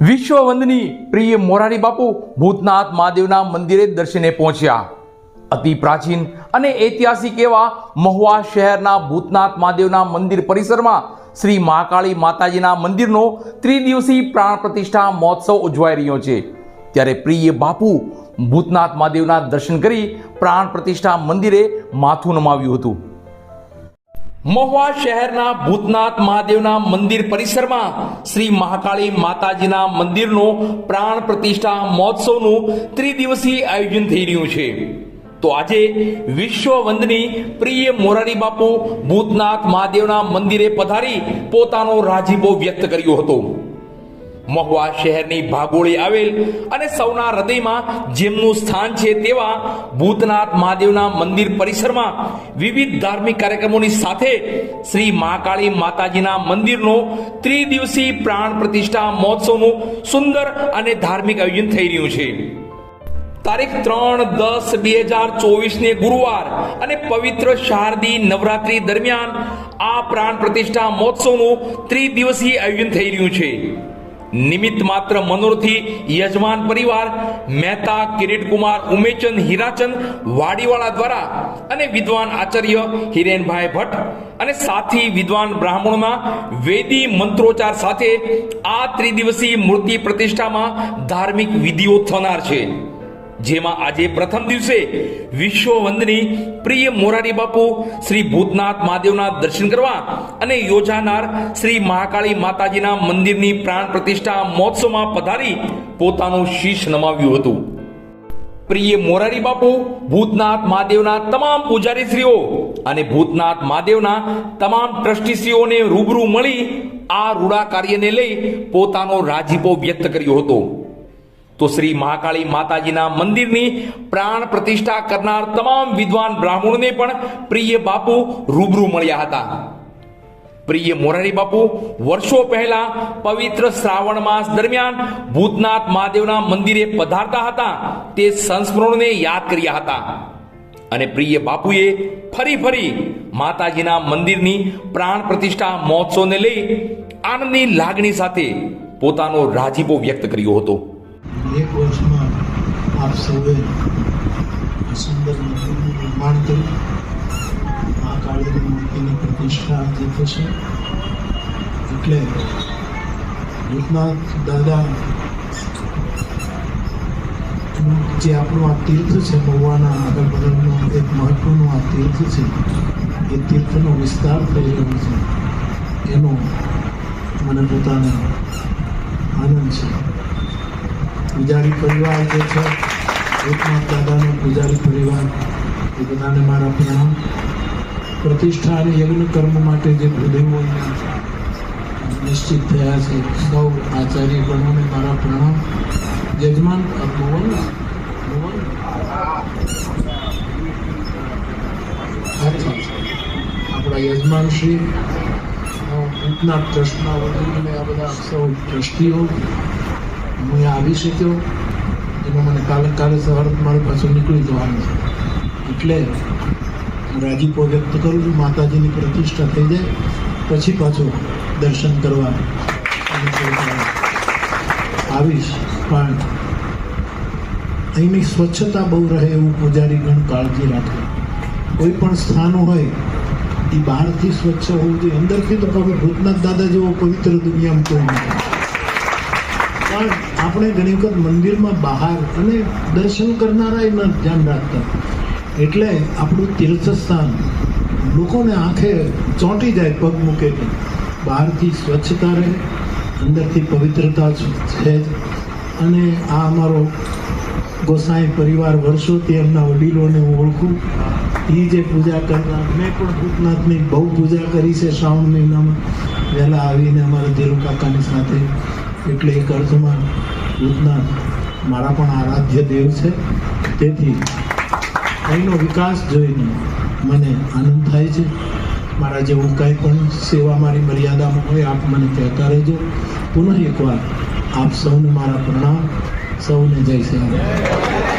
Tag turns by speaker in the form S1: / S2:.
S1: વિશ્વવંદની પ્રિય મોરારી બાપુ ભૂતનાથ મહાદેવના મંદિરે દર્શને પહોંચ્યા. અતિ પ્રાચીન અને ઐતિહાસિક એવા મહુવા શહેરના ભૂતનાથ મહાદેવના મંદિર પરિસરમાં શ્રી મહાકાળી માતાજીના મંદિરનો ત્રિદિવસીય પ્રાણ પ્રતિષ્ઠા મહોત્સવ ઉજવાઈ રહ્યો છે. ત્યારે પ્રિય બાપુ ભૂતનાથ મહાદેવના દર્શન કરી પ્રાણ પ્રતિષ્ઠા મંદિરે માથું નમાવ્યું હતું. મહુવા શહેરના ભૂતનાથ મહાદેવના મંદિર પરિસરમાં શ્રી મહાકાળી માતાજીના મંદિરનો પ્રાણ પ્રતિષ્ઠા મહોત્સવનું ત્રિદિવસીય આયોજન થઈ રહ્યું છે. તો આજે વિશ્વવંદની પ્રિય મોરારી બાપુ ભૂતનાથ મહાદેવના મંદિરે પધારી પોતાનો રાજીપો વ્યક્ત કર્યો હતો. મહુવા શહેરની ભાગોળે આવેલ અને સૌના હૃદયમાં જેમનું સ્થાન છે તેવા ભૂતનાથ મહાદેવના મંદિર પરિસરમાં વિવિધ ધાર્મિક કાર્યક્રમોની સાથે શ્રી મહાકાળી માતાજીના મંદિરનો ત્રિદિવસીય પ્રાણ પ્રતિષ્ઠા મહોત્સવનું સુંદર અને ધાર્મિક આયોજન થઈ રહ્યું છે. તારીખ 3-10-2024 ને ગુરુવાર અને પવિત્ર શારદી નવરાત્રી દરમિયાન આ પ્રાણ પ્રતિષ્ઠા મહોત્સવનું ત્રિદિવસીય આયોજન થઈ રહ્યું છે. નિમિત્ત માત્ર મનોરથી યજમાન પરિવાર મહેતા કિરીટકુમાર ઉમેચંદ હીરાચંદ વાડીવાળા દ્વારા અને વિદ્વાન આચાર્ય હિરેનભાઈ ભટ્ટ અને સાથી વિદ્વાન બ્રાહ્મણોના વેદી મંત્રોચ્ચાર સાથે આ ત્રિદિવસીય મૂર્તિ પ્રતિષ્ઠામાં ધાર્મિક વિધિઓ થનાર છે. જેમાં આજે પ્રથમ દિવસે વિશ્વવંદની પ્રિય મોરારી બાપુ શ્રી ભૂતનાથ મહાદેવના દર્શન કરવા અને યોજાનાર શ્રી મહાકાળી માતાજીના મંદિરની પ્રાણ પ્રતિષ્ઠા મહોત્સવમાં પધારી પોતાનું શીશ નમાવ્યું હતું. પ્રિય મોરારી બાપુ ભૂતનાથ મહાદેવના તમામ પૂજારીશ્રીઓ અને ભૂતનાથ મહાદેવના તમામ ટ્રસ્ટીશ્રીઓને રૂબરૂ મળી આ રૂડા કાર્યને લઈ પોતાનો રાજીપો વ્યક્ત કર્યો હતો. તો શ્રી મહાકાળી માતાજીના મંદિરની પ્રાણ પ્રતિષ્ઠા કરનાર તમામ વિદ્વાન બ્રાહ્મણોને પણ પ્રિય બાપુ રૂબરૂ મળ્યા હતા. પ્રિય મોરારી બાપુ વર્ષો પહેલા પવિત્ર શ્રાવણ માસ દરમિયાન ભૂતનાથ મહાદેવના મંદિરે પધારતા હતા તે સંસ્મરણોને યાદ કર્યા હતા અને પ્રિય બાપુએ ફરી માતાજીના મંદિરની પ્રાણ પ્રતિષ્ઠા મહોત્સવને લઈ આનંદની લાગણી સાથે પોતાનો રાજીપો વ્યક્ત કર્યો હતો.
S2: એક વર્ષમાં આપ સૌએ સુંદર મંદિરનું નિર્માણ કર્યું. આ કાળીની મૂર્તિની પ્રતિષ્ઠા જે થશે એટલે ભૂતનાથ દાદા જે આપણું આ તીર્થ છે, મહુવાના આગળ બગલનું એક મહત્વનું આ તીર્થ છે, એ તીર્થનો વિસ્તાર થઈ રહ્યો છે એનો મને પોતાને આનંદ છે. પૂજારી પરિવાર જે છે, ભૂતનાથ દાદાનો પૂજારી પરિવાર, એ બધાને મારા પ્રણામ. પ્રતિષ્ઠા અને યજ્ઞ કર્મ માટે જે ભૂદેવો નિશ્ચિત થયા છે સૌ આચાર્ય ગણોને મારા પ્રણામ. યજમાન આપણા યજમાન શ્રી ભૂતનાથ ટ્રસ્ટના વડીલ આ બધા સૌ ટ્રસ્ટીઓ હું આવી શક્યો એમાં મને કાલે સવારે મારે પાછું નીકળી જવાનું છે એટલે હું રાજીપો વ્યક્ત કરું છું. માતાજીની પ્રતિષ્ઠા થઈ જાય પછી પાછું દર્શન કરવા આવીશ. પણ અહીંની સ્વચ્છતા બહુ રહે એવું પૂજારીગણ કાળજી રાખે. કોઈ પણ સ્થાનો હોય એ બહારથી સ્વચ્છ હોવું જોઈએ, અંદરથી તો કभी ભૂતનાથ દાદા જેવો પવિત્ર દુનિયામાં કોઈ નથી. પણ આપણે ઘણી વખત મંદિરમાં બહાર અને દર્શન કરનારા એના ધ્યાન રાખતા, એટલે આપણું તીર્થસ્થાન લોકોને આંખે ચોંટી જાય પગ મૂકે કે બહારથી સ્વચ્છતા રહે, અંદરથી પવિત્રતા છે. અને આ અમારો ગોસાઈ પરિવાર વર્ષોથી એમના વડીલોને હું ઓળખું. એ જે પૂજા કરતા, મેં પણ ભૂતનાથની બહુ પૂજા કરી છે શ્રાવણ મહિનામાં વહેલા આવીને અમારા ધીરુ કાકાની સાથે. એટલે એક અર્થમાં ભૂતનાથ મારા પણ આરાધ્ય દેવ છે. તેથી અહીંનો વિકાસ જોઈને મને આનંદ થાય છે. મારા જેવું કંઈ પણ સેવા મારી મર્યાદામાં હોય આપ મને કહેતા રહેજો. પુનઃ એકવાર આપ સૌને મારા પ્રણામ. સૌને જય શ્રી રામ.